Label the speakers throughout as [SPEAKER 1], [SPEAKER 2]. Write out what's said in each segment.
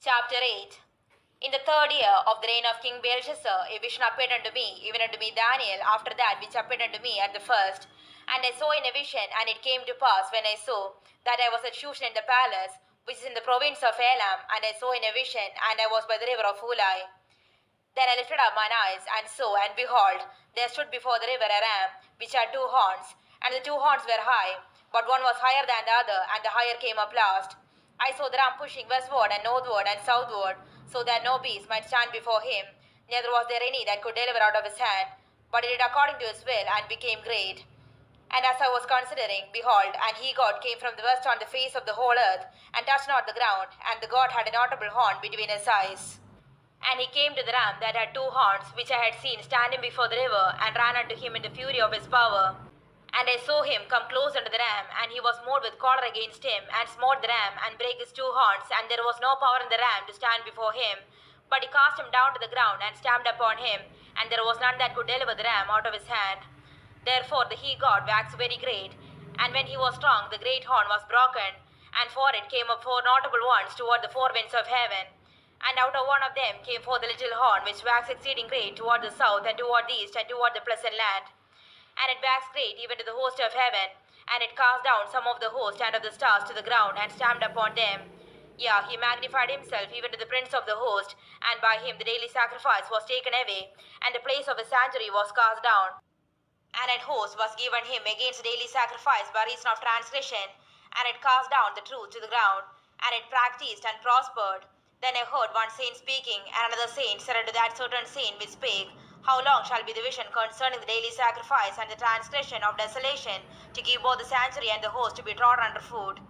[SPEAKER 1] Chapter 8. In the third year of the reign of King Belshazzar, a vision appeared unto me, even unto me Daniel, after that which appeared unto me at the first. And I saw in a vision, and it came to pass when I saw that I was at Shushan in the palace, which is in the province of Elam, and I saw in a vision, and I was by the river of Ulai. Then I lifted up mine eyes, and saw, and behold, there stood before the river a ram, which had two horns, and the two horns were high, but one was higher than the other, and the higher came up last. I saw the ram pushing westward and northward and southward, so that no beast might stand before him, neither was there any that could deliver out of his hand. But he did according to his will, and became great. And as I was considering, behold, an he-god came from the west on the face of the whole earth, and touched not the ground, and the god had a notable horn between his eyes. And he came to the ram that had two horns, which I had seen standing before the river, and ran unto him in the fury of his power. And I saw him come close unto the ram, and he was moved with choler against him, and smote the ram, and brake his two horns, and there was no power in the ram to stand before him. But he cast him down to the ground, and stamped upon him, and there was none that could deliver the ram out of his hand. Therefore the he-god waxed very great, and when he was strong, the great horn was broken, and for it came up four notable ones toward the four winds of heaven. And out of one of them came forth the little horn, which waxed exceeding great toward the south, and toward the east, and toward the pleasant land. And it waxed great even to the host of heaven, and it cast down some of the host and of the stars to the ground, and stamped upon them. Yea, he magnified himself even to the prince of the host, and by him the daily sacrifice was taken away, and the place of his sanctuary was cast down. And an host was given him against the daily sacrifice by reason of transgression, and it cast down the truth to the ground, and it practiced and prospered. Then I heard one saint speaking, and another saint said unto that certain saint which spake, How long shall be the vision concerning the daily sacrifice and the transgression of desolation, to give both the sanctuary and the host to be trodden under foot?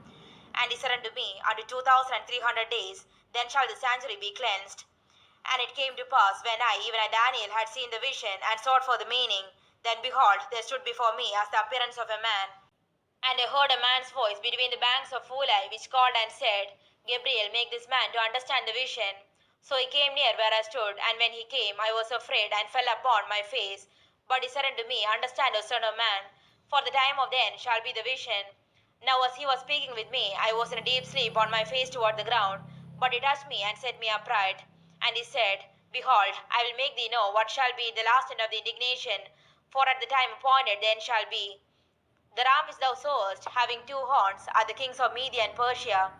[SPEAKER 1] And he said unto me, Unto 2,300 days, then shall the sanctuary be cleansed. And it came to pass, when even I Daniel, had seen the vision, and sought for the meaning, then behold, there stood before me as the appearance of a man. And I heard a man's voice between the banks of Ulai, which called and said, Gabriel, make this man to understand the vision. So he came near where I stood, and when he came, I was afraid, and fell upon my face. But he said unto me, Understand, O son of man, for the time of the end shall be the vision. Now as he was speaking with me, I was in a deep sleep on my face toward the ground. But he touched me, and set me upright. And he said, Behold, I will make thee know what shall be the last end of the indignation, for at the time appointed the end shall be. The ram which thou sawest, having two horns, are the kings of Media and Persia.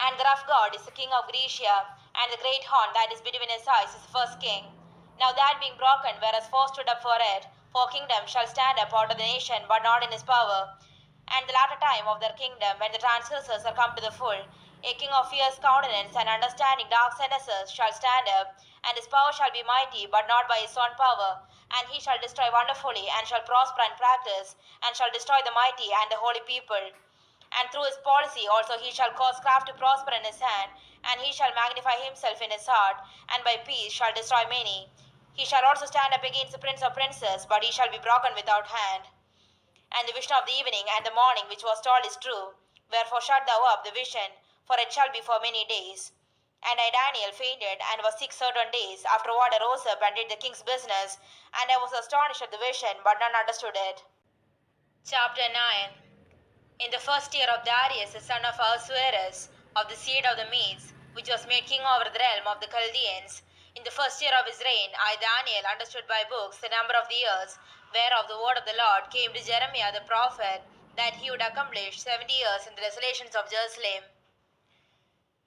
[SPEAKER 1] And the rough god is the king of Grecia, and the great horn that is between his eyes is the first king. Now that being broken, whereas four stood up for it, four kingdoms shall stand up out of the nation, but not in his power. And the latter time of their kingdom, when the transgressors are come to the full, a king of fierce countenance and understanding dark sentences shall stand up, and his power shall be mighty, but not by his own power. And he shall destroy wonderfully, and shall prosper and practice, and shall destroy the mighty and the holy people. And through his policy also he shall cause craft to prosper in his hand, and he shall magnify himself in his heart, and by peace shall destroy many. He shall also stand up against the prince of princes, but he shall be broken without hand. And the vision of the evening and the morning which was told is true. Wherefore shut thou up the vision, for it shall be for many days. And I Daniel fainted, and was sick certain days. Afterward I rose up and did the king's business, and I was astonished at the vision, but none understood it. Chapter 9. In the first year of Darius, the son of Ahasuerus, of the seed of the Medes, which was made king over the realm of the Chaldeans, in the first year of his reign, I Daniel understood by books the number of the years, whereof the word of the Lord came to Jeremiah the prophet, that he would accomplish 70 years in the desolations of Jerusalem.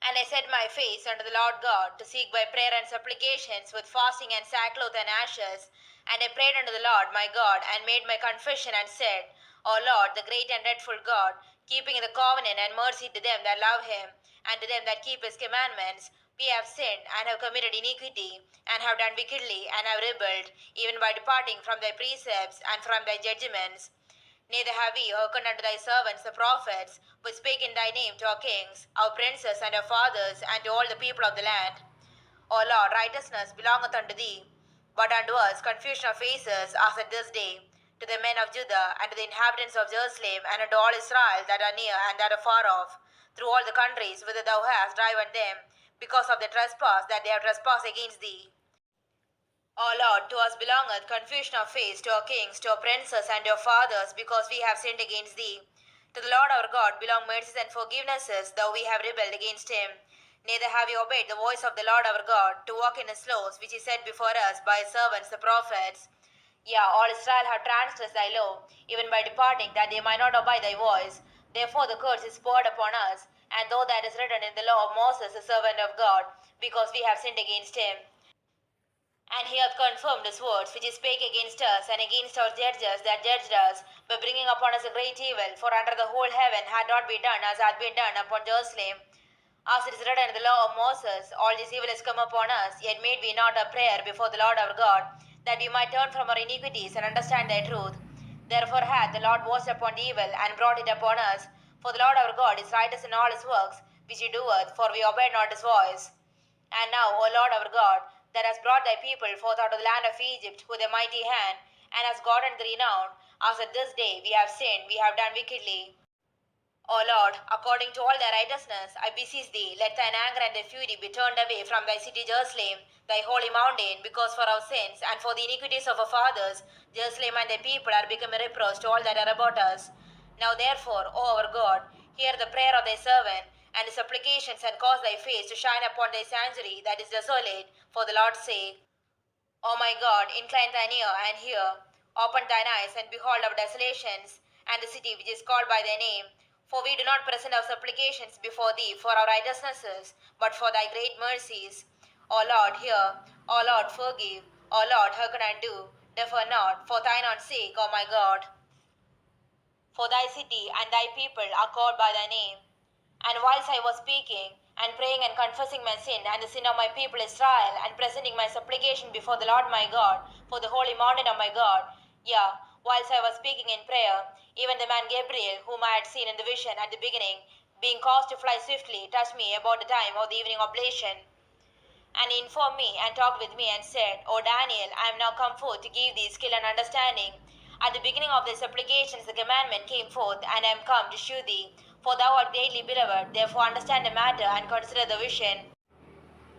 [SPEAKER 1] And I set my face unto the Lord God, to seek by prayer and supplications with fasting and sackcloth and ashes. And I prayed unto the Lord my God, and made my confession, and said, O Lord, the great and dreadful God, keeping the covenant and mercy to them that love him, and to them that keep his commandments, we have sinned, and have committed iniquity, and have done wickedly, and have rebelled, even by departing from thy precepts and from thy judgments. Neither have we hearkened unto thy servants the prophets, which spake in thy name to our kings, our princes, and our fathers, and to all the people of the land. O Lord, righteousness belongeth unto thee, but unto us confusion of faces as at this day, to the men of Judah, and to the inhabitants of Jerusalem, and unto all Israel that are near and that are far off, through all the countries whither thou hast driven them, because of the trespass that they have trespassed against thee. O Lord, to us belongeth confusion of face, to our kings, to our princes, and to our fathers, because we have sinned against thee. To the Lord our God belong mercies and forgivenesses, though we have rebelled against him. Neither have we obeyed the voice of the Lord our God, to walk in his laws, which he set before us by his servants the prophets. Yeah, all Israel have transgressed thy law, even by departing, that they might not obey thy voice. Therefore the curse is poured upon us, and though that is written in the law of Moses, the servant of God, because we have sinned against him. And he hath confirmed his words, which he spake against us, and against our judges that judged us, by bringing upon us a great evil. For under the whole heaven had not been done as hath been done upon Jerusalem. As it is written in the law of Moses, all this evil is come upon us, yet made we not a prayer before the Lord our God, that we might turn from our iniquities and understand thy truth. Therefore hath the Lord watched upon the evil, and brought it upon us. For the Lord our God is righteous in all his works, which he doeth, for we obeyed not his voice. And now, O Lord our God, that hast brought thy people forth out of the land of Egypt with a mighty hand, and hast gotten the renown, as at this day we have sinned, we have done wickedly. O Lord, according to all thy righteousness, I beseech thee, let thine anger and thy fury be turned away from thy city Jerusalem, thy holy mountain, because for our sins and for the iniquities of our fathers, Jerusalem and thy people are become a reproach to all that are about us. Now therefore, O our God, hear the prayer of thy servant, and his supplications, and cause thy face to shine upon thy sanctuary that is desolate, for the Lord's sake. O my God, incline thine ear and hear. Open thine eyes and behold our desolations, and the city which is called by thy name. For we do not present our supplications before thee for our righteousnesses, but for thy great mercies. O Lord, hear. O Lord, forgive. O Lord, hearken and do. Defer not, for thine own sake, O my God. For thy city and thy people are called by thy name. And whilst I was speaking, and praying and confessing my sin and the sin of my people Israel, and presenting my supplication before the Lord my God, for the holy mountain of my God, whilst I was speaking in prayer, even the man Gabriel, whom I had seen in the vision at the beginning, being caused to fly swiftly, touched me about the time of the evening oblation. And he informed me and talked with me and said, O Daniel, I am now come forth to give thee skill and understanding. At the beginning of thy supplications the commandment came forth, and I am come to shew thee. For thou art greatly beloved, therefore understand the matter and consider the vision.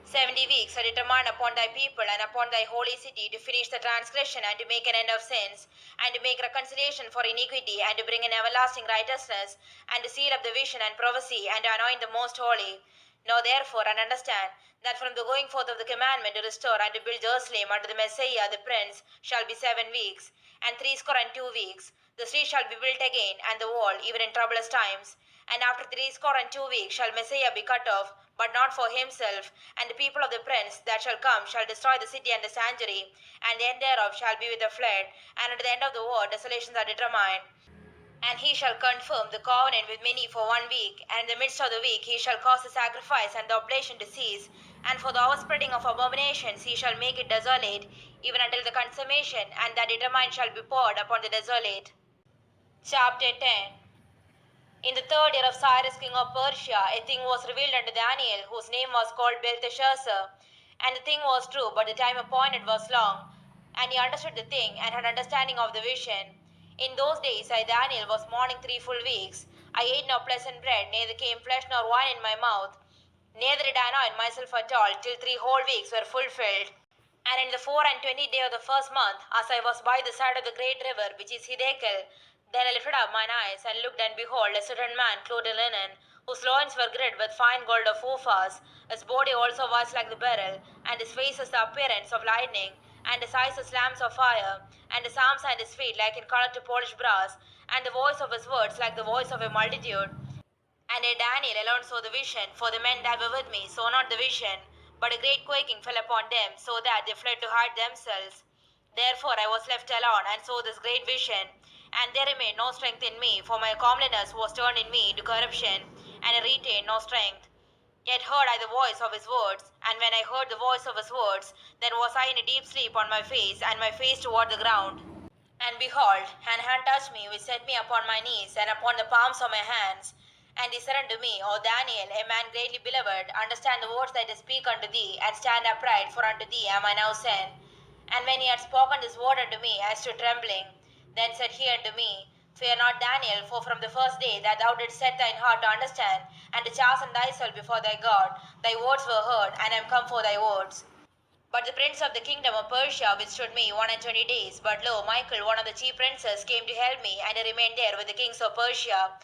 [SPEAKER 1] 70 weeks are determined upon thy people and upon thy holy city to finish the transgression and to make an end of sins, and to make reconciliation for iniquity, and to bring in everlasting righteousness, and to seal up the vision and prophecy, and to anoint the most holy. Know therefore and understand that from the going forth of the commandment to restore and to build Jerusalem unto the Messiah the Prince shall be 7 weeks, and 62 weeks. The street shall be built again, and the wall, even in troublous times. And after 62 weeks shall Messiah be cut off, but not for himself. And the people of the prince that shall come shall destroy the city and the sanctuary, and the end thereof shall be with a flood. And at the end of the war desolations are determined. And he shall confirm the covenant with many for 1 week, and in the midst of the week he shall cause the sacrifice and the oblation to cease. And for the overspreading of abominations he shall make it desolate, even until the consummation, and that determined shall be poured upon the desolate. Chapter 10. In the 3rd year of Cyrus king of Persia, a thing was revealed unto Daniel, whose name was called Belteshazzar. And the thing was true, but the time appointed was long. And he understood the thing, and had understanding of the vision. In those days I, Daniel, was mourning 3 full weeks. I ate no pleasant bread, neither came flesh nor wine in my mouth. Neither did I anoint myself at all, till 3 whole weeks were fulfilled. And in the 24th day of the first month, as I was by the side of the great river, which is Hiddekel, then I lifted up mine eyes, and looked, and behold, a certain man clothed in linen, whose loins were girt with fine gold of Uphaz. His body also was like the beryl, and his face as the appearance of lightning, and his eyes as lamps of fire, and his arms and his feet like in color to polished brass, and the voice of his words like the voice of a multitude. And Daniel alone saw the vision, for the men that were with me saw not the vision. But a great quaking fell upon them, so that they fled to hide themselves. Therefore I was left alone, and saw this great vision. And there remained no strength in me, for my comeliness was turned in me to corruption, and I retained no strength. Yet heard I the voice of his words, and when I heard the voice of his words, then was I in a deep sleep on my face, and my face toward the ground. And behold, an hand touched me, which set me upon my knees, and upon the palms of my hands. And he said unto me, O Daniel, a man greatly beloved, understand the words that I speak unto thee, and stand upright, for unto thee am I now sent. And when he had spoken this word unto me, I stood trembling. Then said he unto me, Fear not, Daniel, for from the first day that thou didst set thine heart to understand, and to chasten thyself before thy God, thy words were heard, and I am come for thy words. But the prince of the kingdom of Persia withstood me 21 days. But lo, Michael, one of the chief princes, came to help me, and I remained there with the kings of Persia.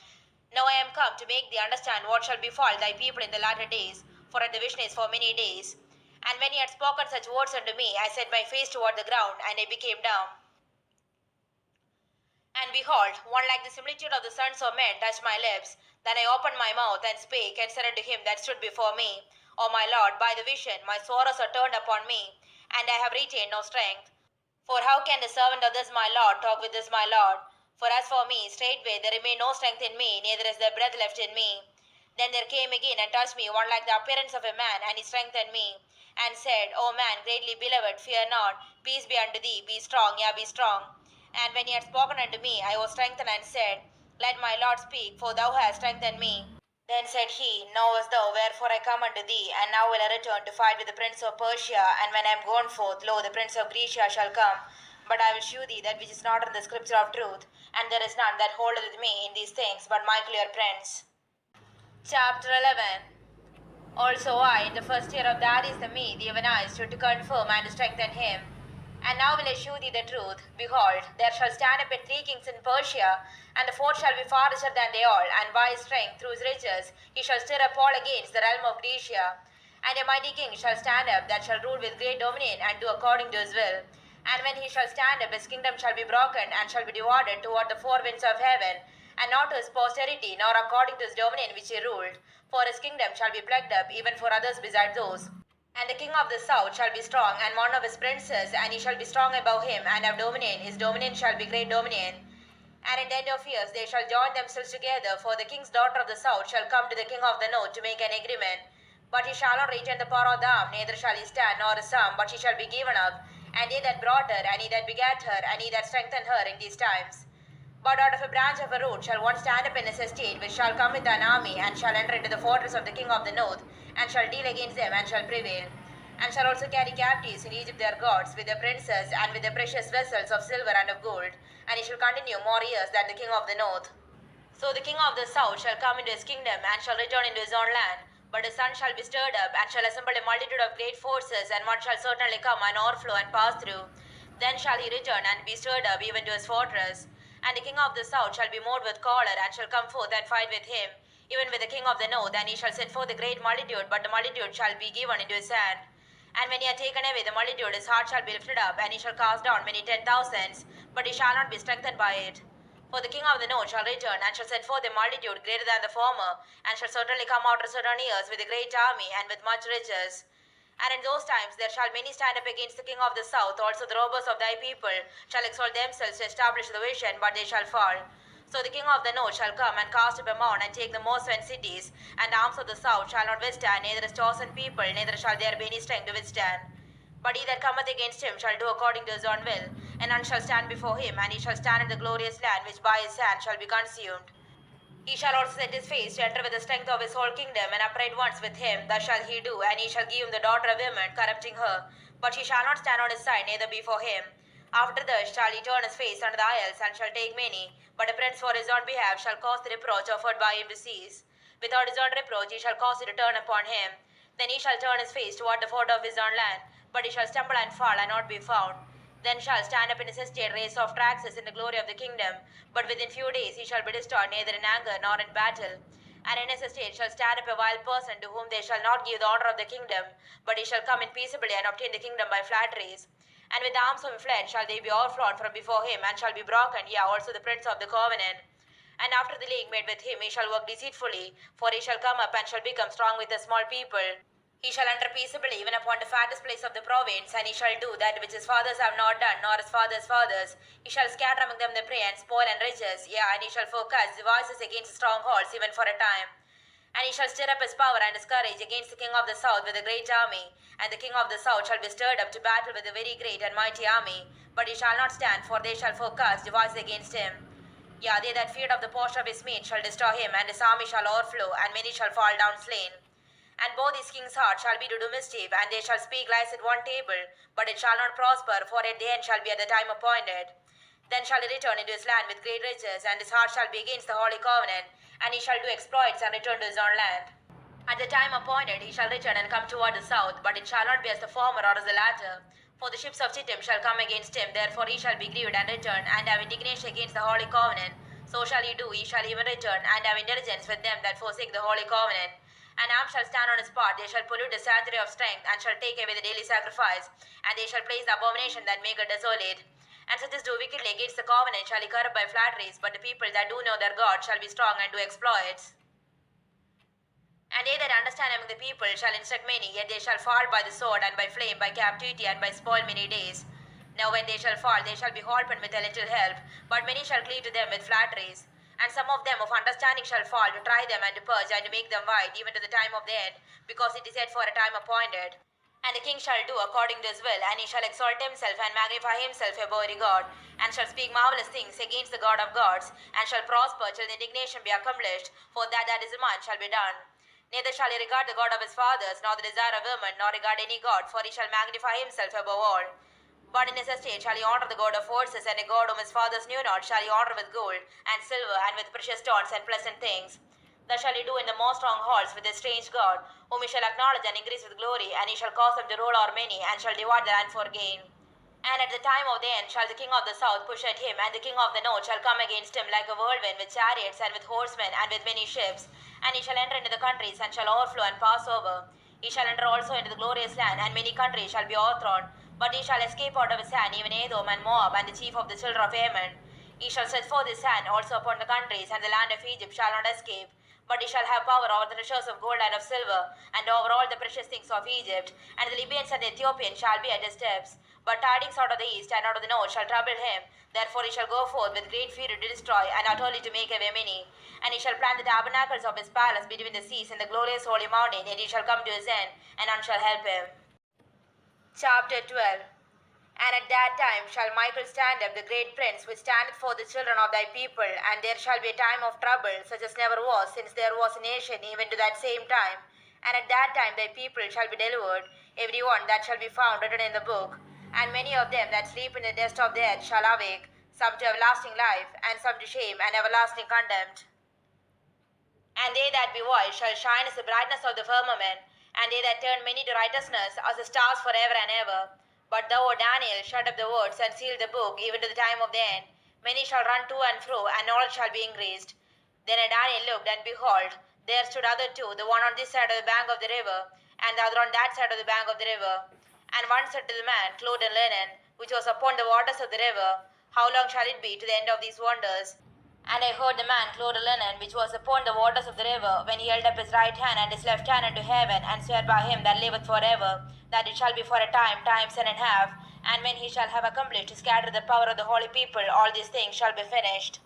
[SPEAKER 1] Now I am come to make thee understand what shall befall thy people in the latter days. for the vision is for many days. And when he had spoken such words unto me, I set my face toward the ground, and I became dumb. And behold, one like the similitude of the sons of men touched my lips. Then I opened my mouth and spake, and said unto him that stood before me, O my Lord, by the vision my sorrows are turned upon me, and I have retained no strength. For how can the servant of this my Lord talk with this my Lord? For as for me, straightway there remained no strength in me, neither is there breath left in me. Then there came again and touched me one like the appearance of a man, and he strengthened me, and said, O man, greatly beloved, fear not, peace be unto thee, be strong, yea, be strong. And when he had spoken unto me, I was strengthened, and said, Let my Lord speak, for thou hast strengthened me. Then said he, Knowest thou wherefore I come unto thee? And now will I return to fight with the prince of Persia, and when I am gone forth, lo, the prince of Grecia shall come. But I will shew thee that which is not in the scripture of truth, and there is none that holdeth with me in these things but Michael your prince. Chapter 11. Also I, in the first year of Darius the Mede, even I stood to confirm and to strengthen him. And now will I shew thee the truth. Behold, there shall stand up 3 kings in Persia, and the fourth shall be far richer than they all, and by his strength, through his riches, he shall stir up all against the realm of Grecia. And a mighty king shall stand up, that shall rule with great dominion, and do according to his will. And when he shall stand up, his kingdom shall be broken, and shall be divided toward the 4 winds of heaven, and not to his posterity, nor according to his dominion which he ruled. For his kingdom shall be plucked up, even for others besides those. And the king of the south shall be strong, and one of his princes, and he shall be strong above him, and have dominion. His dominion shall be great dominion. And in the end of years they shall join themselves together, for the king's daughter of the south shall come to the king of the north to make an agreement. But he shall not retain the power of the arm, neither shall he stand nor his arm, but she shall be given up. And he that brought her, and he that begat her, and he that strengthened her in these times. But out of a branch of a root shall one stand up in his estate, which shall come with an army, and shall enter into the fortress of the king of the north, and shall deal against them, and shall prevail. And shall also carry captives in Egypt their gods, with their princes, and with their precious vessels of silver and of gold. And he shall continue more years than the king of the north. So the king of the south shall come into his kingdom, and shall return into his own land. But his son shall be stirred up, and shall assemble a multitude of great forces, and one shall certainly come and overflow and pass through. Then shall he return and be stirred up even to his fortress. And the king of the south shall be moved with choler, and shall come forth and fight with him, even with the king of the north. And he shall set forth a great multitude, but the multitude shall be given into his hand. And when he had taken away the multitude, his heart shall be lifted up, and he shall cast down many 10,000s, but he shall not be strengthened by it. For the king of the north shall return, and shall set forth a multitude greater than the former, and shall certainly come after certain years with a great army, and with much riches. And in those times there shall many stand up against the king of the south. Also the robbers of thy people shall exalt themselves to establish the vision, but they shall fall. So the king of the north shall come and cast up a mound, and take the most fenced cities, and the arms of the south shall not withstand, neither his chosen people, neither shall there be any strength to withstand. But he that cometh against him shall do according to his own will, and none shall stand before him, and he shall stand in the glorious land, which by his hand shall be consumed. He shall also set his face to enter with the strength of his whole kingdom, and upright ones with him. Thus shall he do, and he shall give him the daughter of women, corrupting her. But she shall not stand on his side, neither before him. After this shall he turn his face unto the isles, and shall take many. But a prince for his own behalf shall cause the reproach offered by him to cease. Without his own reproach he shall cause it to turn upon him. Then he shall turn his face toward the fort of his own land, but he shall stumble and fall, and not be found. Then shall stand up in his estate race of taxes in the glory of the kingdom. But within few days he shall be destroyed, neither in anger nor in battle. And in his estate shall stand up a wild person, to whom they shall not give the honor of the kingdom, but he shall come in peaceably, and obtain the kingdom by flatteries. And with the arms of a fled shall they be overthrown from before him, and shall be broken, yea, also the prince of the covenant. And after the league made with him he shall work deceitfully, for he shall come up and shall become strong with a small people. He shall enter peaceably even upon the fattest place of the province, and he shall do that which his fathers have not done, nor his fathers' fathers. He shall scatter among them the prey and spoil and riches, yea, and he shall forecast devices against the strongholds even for a time. And he shall stir up his power and his courage against the king of the south with a great army. And the king of the south shall be stirred up to battle with a very great and mighty army. But he shall not stand, for they shall forecast devices against him. Yea, they that feared of the portion of his meat shall destroy him, and his army shall overflow, and many shall fall down slain. And both his king's heart shall be to do mischief, and they shall speak lies at one table, but it shall not prosper, for at the end shall be at the time appointed. Then shall he return into his land with great riches, and his heart shall be against the holy covenant, and he shall do exploits and return to his own land. At the time appointed he shall return and come toward the south, but it shall not be as the former or as the latter. For the ships of Chittim shall come against him, therefore he shall be grieved and return, and have indignation against the holy covenant. So shall he do, he shall even return, and have intelligence with them that forsake the holy covenant. An arm shall stand on his part, they shall pollute the sanctuary of strength, and shall take away the daily sacrifice, and they shall place the abomination that make it desolate. And such as do wickedly against the covenant shall be corrupt by flatteries, but the people that do know their God shall be strong and do exploits. And they that understand among the people shall instruct many, yet they shall fall by the sword, and by flame, by captivity, and by spoil many days. Now when they shall fall, they shall be holpen with a little help, but many shall cleave to them with flatteries. And some of them of understanding shall fall, to try them and to purge, and to make them white, even to the time of the end, because it is yet for a time appointed. And the king shall do according to his will, and he shall exalt himself and magnify himself above every god, and shall speak marvelous things against the God of gods, and shall prosper till the indignation be accomplished, for that is a man shall be done. Neither shall he regard the God of his fathers, nor the desire of women, nor regard any God, for he shall magnify himself above all. But in his estate shall he honor the God of horses, and a God whom his fathers knew not shall he honor with gold, and silver, and with precious stones, and pleasant things. Thus shall he do in the most strong halls with a strange God, whom he shall acknowledge and increase with glory, and he shall cause them to rule o'er many, and shall divide the land for gain. And at the time of the end shall the king of the south push at him, and the king of the north shall come against him like a whirlwind, with chariots, and with horsemen, and with many ships. And he shall enter into the countries, and shall overflow and pass over. He shall enter also into the glorious land, and many countries shall be overthrown. But he shall escape out of his hand, even Edom and Moab, and the chief of the children of Ammon. He shall set forth his hand also upon the countries, and the land of Egypt shall not escape. But he shall have power over the treasures of gold and of silver, and over all the precious things of Egypt. And the Libyans and the Ethiopians shall be at his steps. But tidings out of the east and out of the north shall trouble him. Therefore he shall go forth with great fury to destroy, and utterly to make away many. And he shall plant the tabernacles of his palace between the seas in the glorious holy mountain, and he shall come to his end, and none shall help him. Chapter 12. And at that time shall Michael stand up, the great prince, which standeth for the children of thy people, and there shall be a time of trouble, such as never was, since there was a nation even to that same time. And at that time thy people shall be delivered, every one that shall be found written in the book. And many of them that sleep in the dust of the earth shall awake, some to everlasting life, and some to shame and everlasting contempt. And they that be wise shall shine as the brightness of the firmament, and they that turn many to righteousness as the stars forever and ever. But thou, O Daniel, shut up the words and seal the book, even to the time of the end. Many shall run to and fro, and knowledge shall be increased. Then Daniel looked, and behold, there stood other two, the one on this side of the bank of the river, and the other on that side of the bank of the river. And one said to the man, clothed in linen, which was upon the waters of the river, How long shall it be to the end of these wonders? And I heard the man clothed in linen, which was upon the waters of the river, when he held up his right hand and his left hand unto heaven, and sware by him that liveth forever, that it shall be for a time, times and a half, and when he shall have accomplished to scatter the power of the holy people, all these things shall be finished.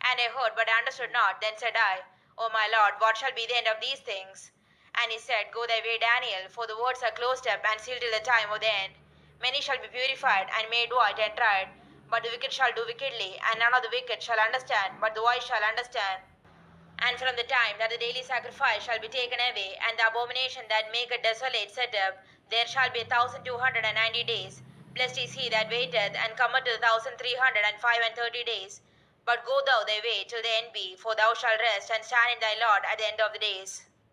[SPEAKER 1] And I heard, but I understood not. Then said I, O my Lord, what shall be the end of these things? And he said, Go thy way, Daniel, for the words are closed up and sealed till the time of the end. Many shall be purified and made white and tried, but the wicked shall do wickedly, and none of the wicked shall understand, but the wise shall understand. And from the time that the daily sacrifice shall be taken away, and the abomination that maketh desolate set up, there shall be 1,290 days. Blessed is he that waiteth, and cometh to the 1,335 days. But go thou thy way till the end be, for thou shalt rest and stand in thy Lord at the end of the days.